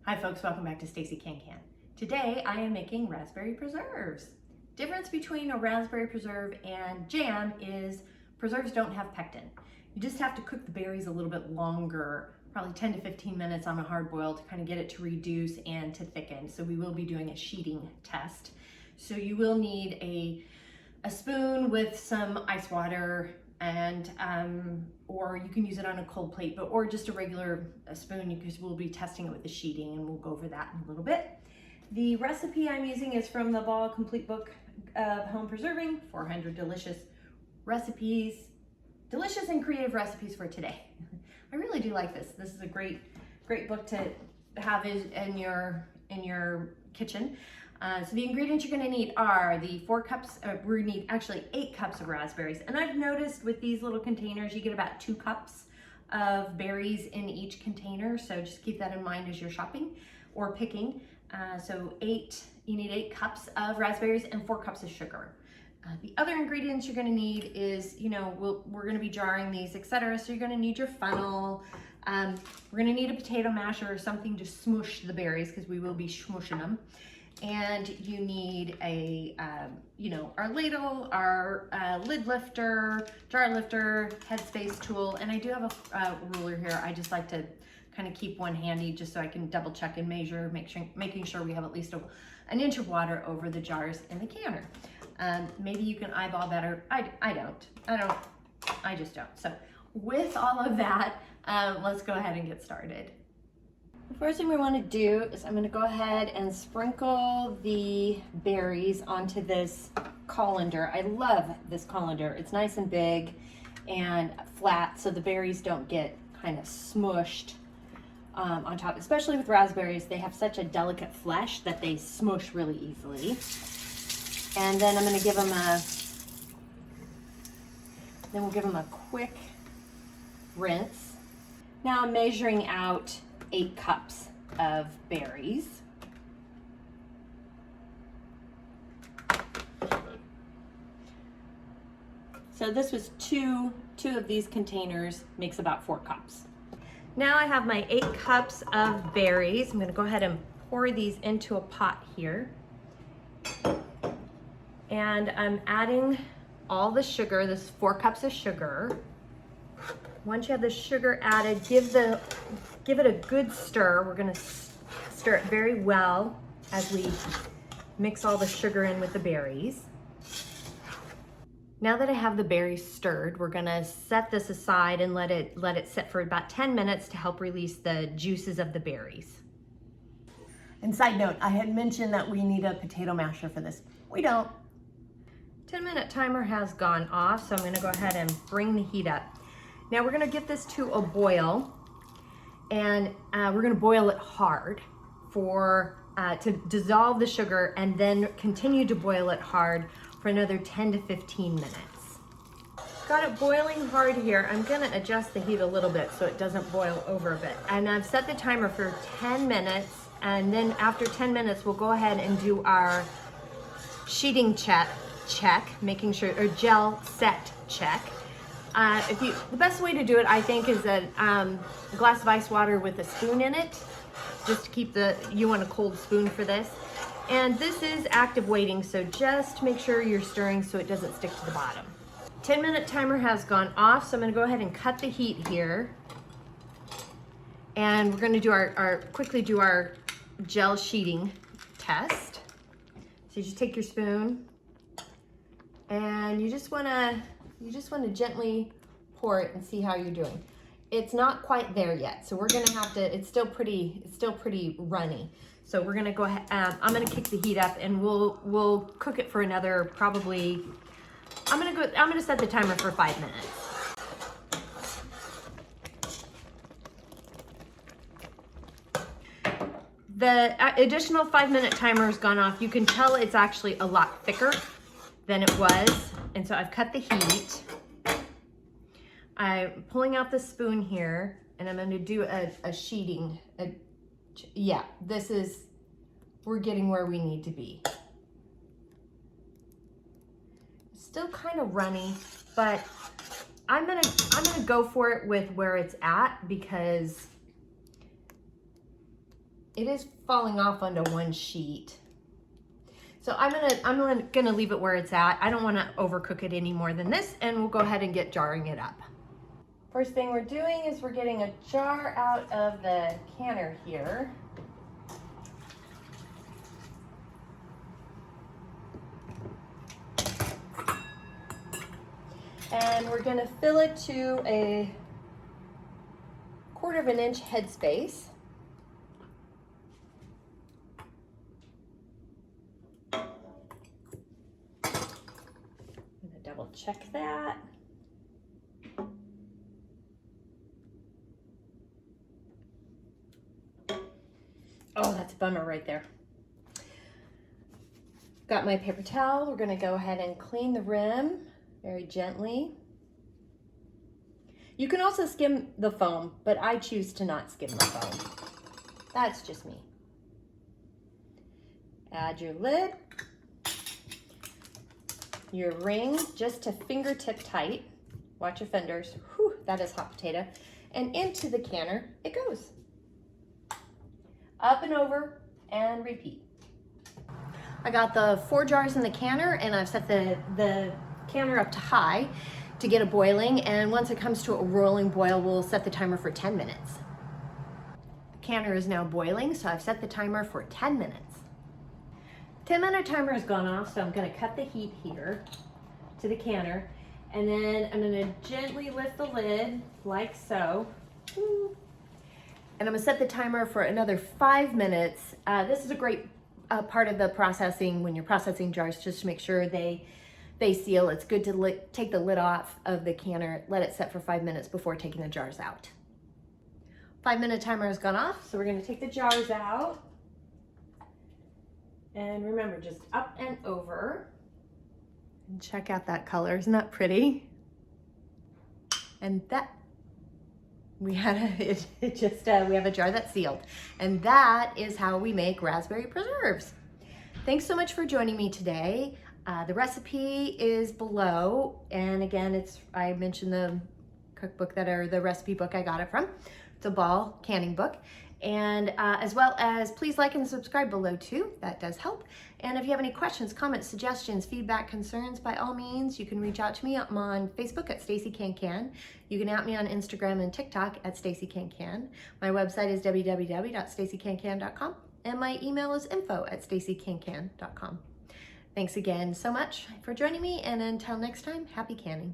Hi folks, welcome back to Stacey Can. Today I am making raspberry preserves. Difference between a raspberry preserve and jam is preserves don't have pectin. You just have to cook the berries a little bit longer, probably 10 to 15 minutes on a hard boil to kind of get it to reduce and to thicken. So we will be doing a sheeting test. So you will need a spoon with some ice water and or you can use it on a cold plate, or just a regular spoon, because we'll be testing it with the sheeting and we'll go over that in a little bit. The recipe I'm using is from the Ball Complete Book of Home Preserving, 400 delicious recipes, delicious and creative recipes for today. I really do like this. This is a great book to have in your kitchen. So the ingredients you're going to need are the 4 cups, we need actually 8 cups of raspberries. And I've noticed with these little containers, you get about 2 cups of berries in each container. So just keep that in mind as you're shopping or picking. So you need 8 cups of raspberries and 4 cups of sugar. The other ingredients you're going to need is, we're going to be jarring these, etc. So you're going to need your funnel. We're going to need a potato masher or something to smush the berries, because we will be smushing them. And you need our ladle, our lid lifter, jar lifter, Headspace tool, and I do have a ruler here. I just like to kind of keep one handy just so I can double check and measure, making sure we have at least an inch of water over the jars in the canner. Maybe you can eyeball better. I just don't. So with all of that, let's go ahead and get started. The first thing we want to do is I'm going to go ahead and sprinkle the berries onto this colander. I love this colander. It's nice and big and flat, so the berries don't get kind of smushed on top. Especially with raspberries, they have such a delicate flesh that they smush really easily. And then I'm going to give them we'll give them a quick rinse. Now I'm measuring out 8 cups of berries. So this was two of these containers, makes about 4 cups. Now I have my 8 cups of berries. I'm going to go ahead and pour these into a pot here. And I'm adding all the sugar, this 4 cups of sugar. Once you have the sugar added, give it a good stir. We're gonna stir it very well as we mix all the sugar in with the berries. Now that I have the berries stirred, we're gonna set this aside and let it sit for about 10 minutes to help release the juices of the berries. And side note, I had mentioned that we need a potato masher for this. We don't. 10-minute timer has gone off, so I'm gonna go ahead and bring the heat up. Now we're gonna get this to a boil, and we're gonna boil it hard to dissolve the sugar, and then continue to boil it hard for another 10 to 15 minutes. Got it boiling hard here. I'm gonna adjust the heat a little bit so it doesn't boil over a bit. And I've set the timer for 10 minutes, and then after 10 minutes, we'll go ahead and do our sheeting check, making sure, or gel set check. The best way to do it, I think, is a glass of ice water with a spoon in it, just to keep you want a cold spoon for this. And this is active waiting, so just make sure you're stirring so it doesn't stick to the bottom. 10-minute timer has gone off, so I'm gonna go ahead and cut the heat here. And we're gonna do quickly do our gel sheeting test. So you just take your spoon, and you just wanna gently pour it and see how you're doing. It's not quite there yet, so we're gonna have to, it's still pretty runny. So we're gonna go ahead, I'm gonna kick the heat up, and we'll cook it for another, probably, I'm gonna set the timer for 5 minutes. The additional 5-minute timer has gone off. You can tell it's actually a lot thicker than it was. And so I've cut the heat. I'm pulling out the spoon here, and I'm going to do a sheeting. Yeah, we're getting where we need to be. Still kind of runny, but I'm gonna go for it with where it's at, because it is falling off onto one sheet. So I'm gonna leave it where it's at. I don't wanna overcook it any more than this, and we'll go ahead and get jarring it up. First thing we're doing is we're getting a jar out of the canner here. And we're gonna fill it to a 1/4 of an inch headspace. I'm gonna double check that. Oh, that's a bummer right there. Got my paper towel. We're gonna go ahead and clean the rim very gently. You can also skim the foam, but I choose to not skim the foam. That's just me. Add your lid, your ring just to fingertip tight. Watch your fenders. Whew, that is hot potato. And into the canner it goes. Up and over and repeat. I got the 4 jars in the canner, and I've set the canner up to high to get it boiling, and once it comes to a rolling boil, we'll set the timer for 10 minutes. The canner is now boiling, so I've set the timer for 10 minutes. 10-minute timer has gone off, so I'm gonna cut the heat here to the canner, and then I'm gonna gently lift the lid like so. And I'm gonna set the timer for another 5 minutes. This is a great part of the processing when you're processing jars, just to make sure they seal. It's good to take the lid off of the canner, let it set for 5 minutes before taking the jars out. 5-minute timer has gone off, so we're gonna take the jars out. And remember, just up and over. And check out that color, isn't that pretty? And that, we have a jar that's sealed. And that is how we make raspberry preserves. Thanks so much for joining me today. The recipe is below, and again, I mentioned the cookbook the recipe book I got it from. It's a Ball canning book. And as well as please like and subscribe below too, that does help. And if you have any questions, comments, suggestions, feedback, concerns, by all means, you can reach out to me. I'm on Facebook at Stacey Can Can. You can at me on Instagram and TikTok at Stacey Can Can. My website is www.staceycancan.com, and my email is info@staceycancan.com. Thanks again so much for joining me, and until next time, happy canning.